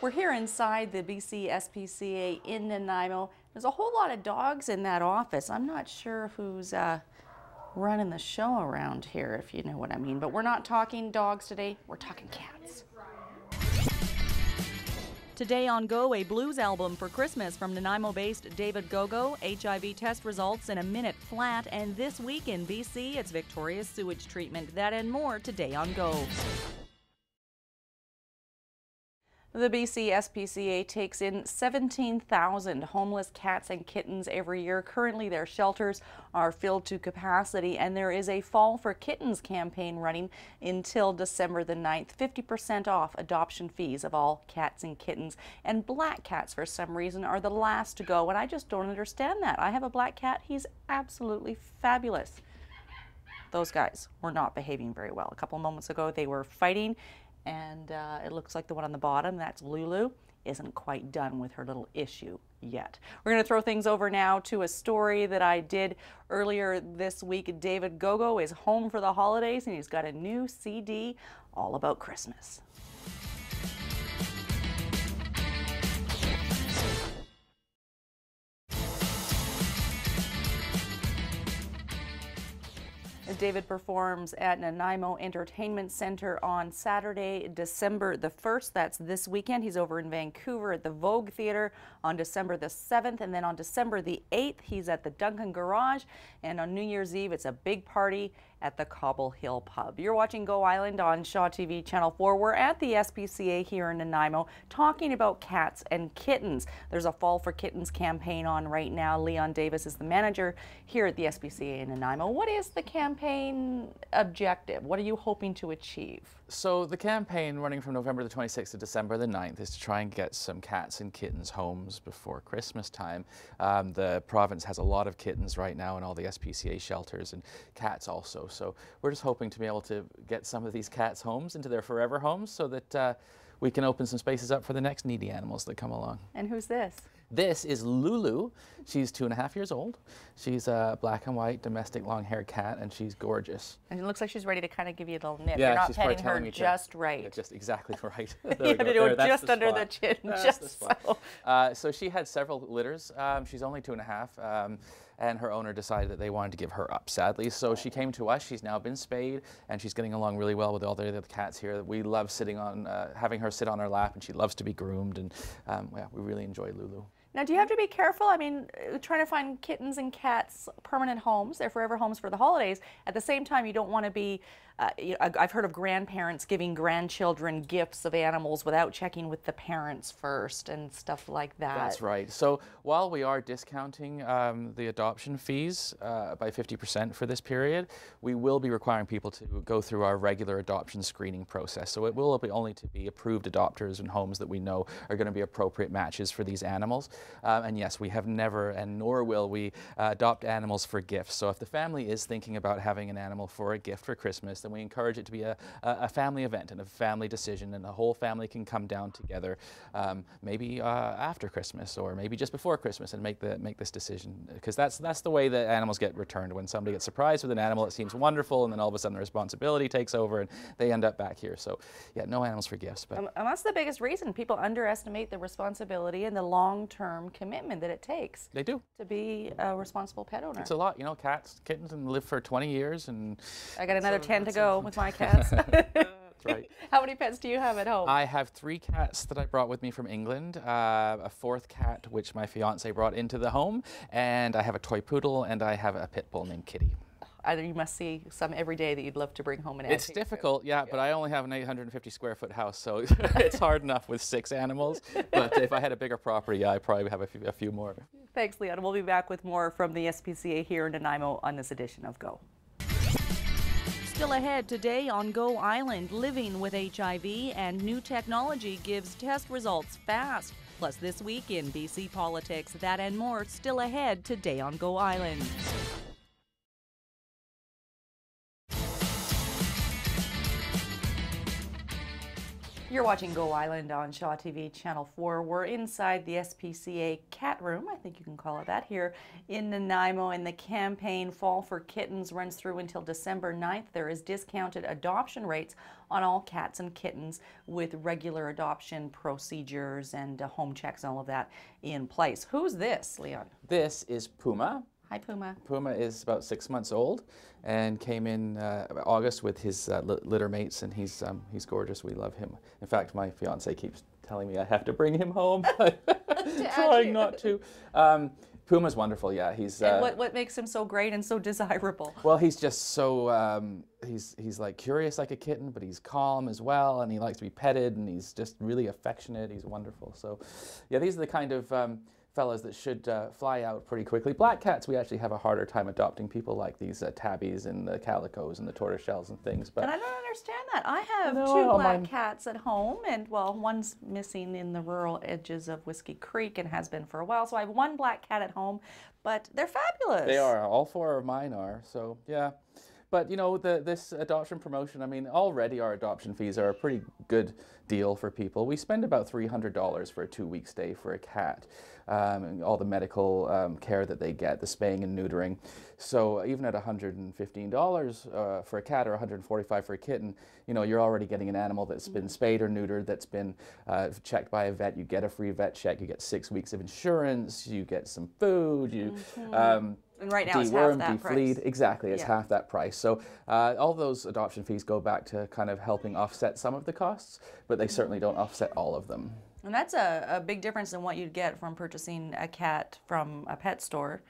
We're here inside the BCSPCA in Nanaimo. There's a whole lot of dogs in that office. I'm not sure who's running the show around here, if you know what I mean. But we're not talking dogs today, we're talking cats. Today on Go, a blues album for Christmas from Nanaimo-based David Gogo, HIV test results in a minute flat, and this week in BC, it's Victoria's sewage treatment. That and more today on Go. The BCSPCA takes in 17,000 homeless cats and kittens every year. Currently, their shelters are filled to capacity, and there is a Fall for Kittens campaign running until December the 9th. 50% off adoption fees of all cats and kittens. And black cats, for some reason, are the last to go, and I just don't understand that. I have a black cat. He's absolutely fabulous. Those guys were not behaving very well. A couple of moments ago, they were fighting. And it looks like the one on the bottom, that's Lulu, isn't quite done with her little issue yet. We're going to throw things over now to a story that I did earlier this week. David Gogo is home for the holidays, and he's got a new CD all about Christmas. David performs at Nanaimo Entertainment Center on Saturday, December the 1st. That's this weekend. He's over in Vancouver at the Vogue Theatre on December the 7th. And then on December the 8th, he's at the Duncan Garage. And on New Year's Eve, it's a big party at the Cobble Hill Pub. You're watching Go Island on Shaw TV Channel 4. We're at the SPCA here in Nanaimo talking about cats and kittens. There's a Fall for Kittens campaign on right now. Leon Davis is the manager here at the SPCA in Nanaimo. What is the campaign objective? What are you hoping to achieve? So the campaign running from November the 26th to December the 9th is to try and get some cats and kittens homes before Christmas time. The province has a lot of kittens right now in all the SPCA shelters, and cats also. So we're just hoping to be able to get some of these cats homes into their forever homes so that we can open some spaces up for the next needy animals that come along. And who's this? This is Lulu. She's 2.5 years old. She's a black and white domestic long-haired cat, and she's gorgeous. And it looks like she's ready to kind of give you a little nip. Yeah, You're not she's petting telling her me just right. Yeah, just exactly right. You have to do it just under the chin, just so. So she had several litters. She's only 2.5. And her owner decided that they wanted to give her up, sadly. So she came to us. She's now been spayed, and she's getting along really well with all the other cats here. We love sitting on, having her sit on our lap, and she loves to be groomed, and yeah, we really enjoy Lulu. Now, do you have to be careful? I mean, trying to find kittens and cats permanent homes, they're forever homes for the holidays. At the same time, you don't want to be, I've heard of grandparents giving grandchildren gifts of animals without checking with the parents first and stuff like that. That's right. So while we are discounting the adoption fees by 50% for this period, we will be requiring people to go through our regular adoption screening process. So it will be only to be approved adopters and homes that we know are going to be appropriate matches for these animals. And yes, we have never, and nor will we, adopt animals for gifts. So if the family is thinking about having an animal for a gift for Christmas, then we encourage it to be a family event and a family decision, and the whole family can come down together maybe after Christmas or maybe just before Christmas and make this decision, because that's the way that animals get returned. When somebody gets surprised with an animal, it seems wonderful, and then all of a sudden the responsibility takes over and they end up back here. So yeah, no animals for gifts. But and that's the biggest reason people underestimate the responsibility and the long-term commitment that it takes. They do. To be a responsible pet owner. It's a lot, you know. Cats, kittens, and live for 20 years, and I got another 10 to go with my cats. That's right. How many pets do you have at home? I have 3 cats that I brought with me from England, a 4th cat which my fiance brought into the home, and I have a toy poodle, and I have a pit bull named Kitty. You must see some every day that you'd love to bring home and add. It's difficult, yeah, but I only have an 850 square foot house, so it's hard enough with 6 animals. But if I had a bigger property, yeah, I'd probably have a few more. Thanks, Leon. We'll be back with more from the SPCA here in Nanaimo on this edition of Go. Still ahead today on Go Island, living with HIV and new technology gives test results fast. Plus this week in BC politics, that and more still ahead today on Go Island. You're watching Go Island on Shaw TV Channel 4. We're inside the SPCA Cat Room, I think you can call it that, here in Nanaimo, and the campaign Fall for Kittens runs through until December 9th. There is discounted adoption rates on all cats and kittens with regular adoption procedures and home checks and all of that in place. Who's this, Leon? This is Puma. Hi, Puma. Puma is about 6 months old and came in August with his litter mates, and he's gorgeous. We love him. In fact, my fiance keeps telling me I have to bring him home. Trying not to. Puma's wonderful, yeah. He's and what makes him so great and so desirable? Well, he's just so he's like curious like a kitten, but he's calm as well, and he likes to be petted, and he's just really affectionate. He's wonderful. So, yeah, these are the kind of fellas that should fly out pretty quickly. Black cats, we actually have a harder time adopting. People like these tabbies and the calicos and the tortoiseshells and things. But and I don't understand that. I have two black cats at home, and well, one's missing in the rural edges of Whiskey Creek and has been for a while. So I have one black cat at home, but they're fabulous. They are. All four of mine are. So yeah. But you know, this adoption promotion, I mean, already our adoption fees are a pretty good deal for people. We spend about $300 for a 2-week stay for a cat, and all the medical care that they get, the spaying and neutering. So even at $115 for a cat or $145 for a kitten, you know, you're already getting an animal that's been spayed or neutered, that's been checked by a vet. You get a free vet check. You get 6 weeks of insurance. You get some food. You. And right now it's half that price. Exactly, it's half that price. So all those adoption fees go back to kind of helping offset some of the costs, but they certainly don't offset all of them. And that's a big difference in what you'd get from purchasing a cat from a pet store.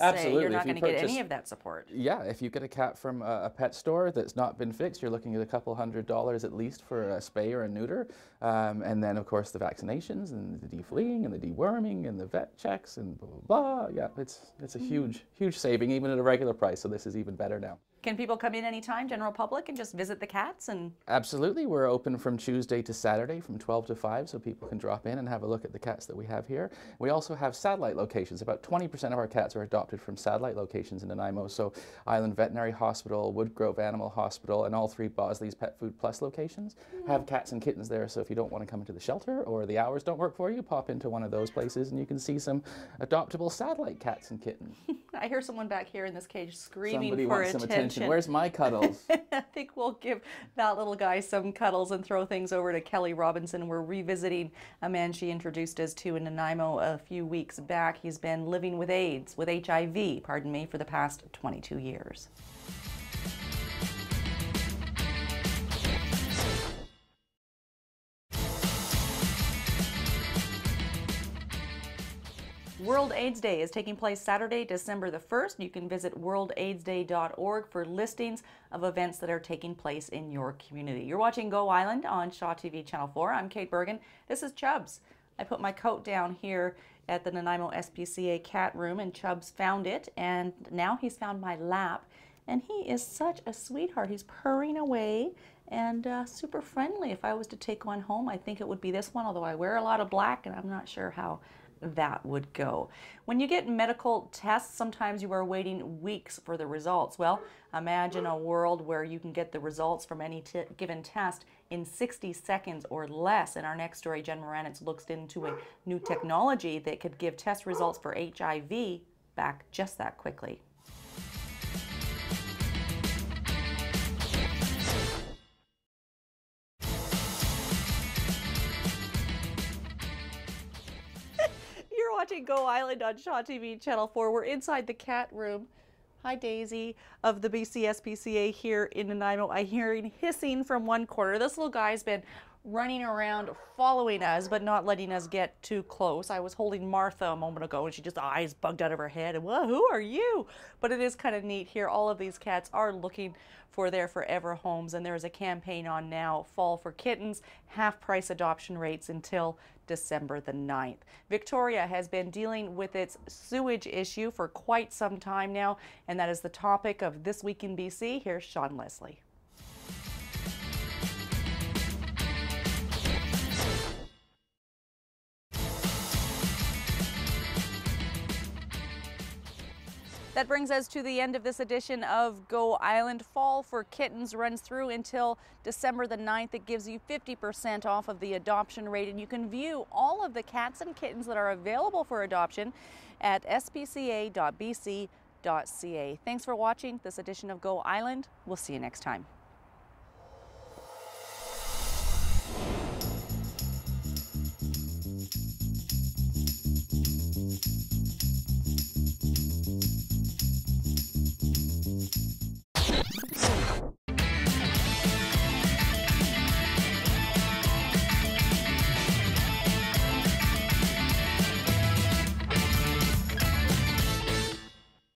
Absolutely. You're not going to get any of that support. Yeah, if you get a cat from a pet store that's not been fixed, you're looking at a couple $100 at least for a spay or a neuter. And then, of course, the vaccinations and the defleeing and the deworming and the vet checks and blah, blah, blah. Yeah, it's a huge saving, even at a regular price. So this is even better now. Can people come in anytime, general public, and just visit the cats? And absolutely. We're open from Tuesday to Saturday from 12 to 5, so people can drop in and have a look at the cats that we have here. We also have satellite locations. About 20% of our cats are adopted from satellite locations in Nanaimo, so Island Veterinary Hospital, Woodgrove Animal Hospital, and all 3 Bosley's Pet Food Plus locations have cats and kittens there. So if you don't want to come into the shelter or the hours don't work for you, pop into one of those places and you can see some adoptable satellite cats and kittens. I hear someone back here in this cage screaming Somebody for wants some attention. Where's my cuddles? I think we'll give that little guy some cuddles and throw things over to Kelly Robinson. We're revisiting a man she introduced us to in Nanaimo a few weeks back. He's been living with AIDS, with HIV, pardon me, for the past 22 years. World AIDS Day is taking place Saturday, December the 1st. You can visit worldaidsday.org for listings of events that are taking place in your community. You're watching Go Island on Shaw TV Channel 4. I'm Kate Bergen. This is Chubbs. I put my coat down here at the Nanaimo SPCA Cat Room, and Chubbs found it, and now he's found my lap. And he is such a sweetheart. He's purring away and super friendly. If I was to take one home, I think it would be this one, although I wear a lot of black, and I'm not sure how that would go. When you get medical tests, sometimes you are waiting weeks for the results. Well, imagine a world where you can get the results from any given test in 60 seconds or less. In our next story, Jen Moranitz looks into a new technology that could give test results for HIV back just that quickly. Watching Go Island on Shaw TV Channel 4. We're inside the cat room. Hi, Daisy of the BCSPCA here in Nanaimo. I'm hearing hissing from one corner. This little guy's been running around following us but not letting us get too close. I was holding Martha a moment ago and she just eyes bugged out of her head and, well, who are you? But it is kind of neat here. All of these cats are looking for their forever homes, and there is a campaign on now, Fall for Kittens, half-price adoption rates until December the 9th. Victoria has been dealing with its sewage issue for quite some time now, and that is the topic of This Week in BC. Here's Sean Leslie. That brings us to the end of this edition of Go Island. Fall for Kittens runs through until December the 9th. It gives you 50% off of the adoption rate, and you can view all of the cats and kittens that are available for adoption at spca.bc.ca. Thanks for watching this edition of Go Island. We'll see you next time.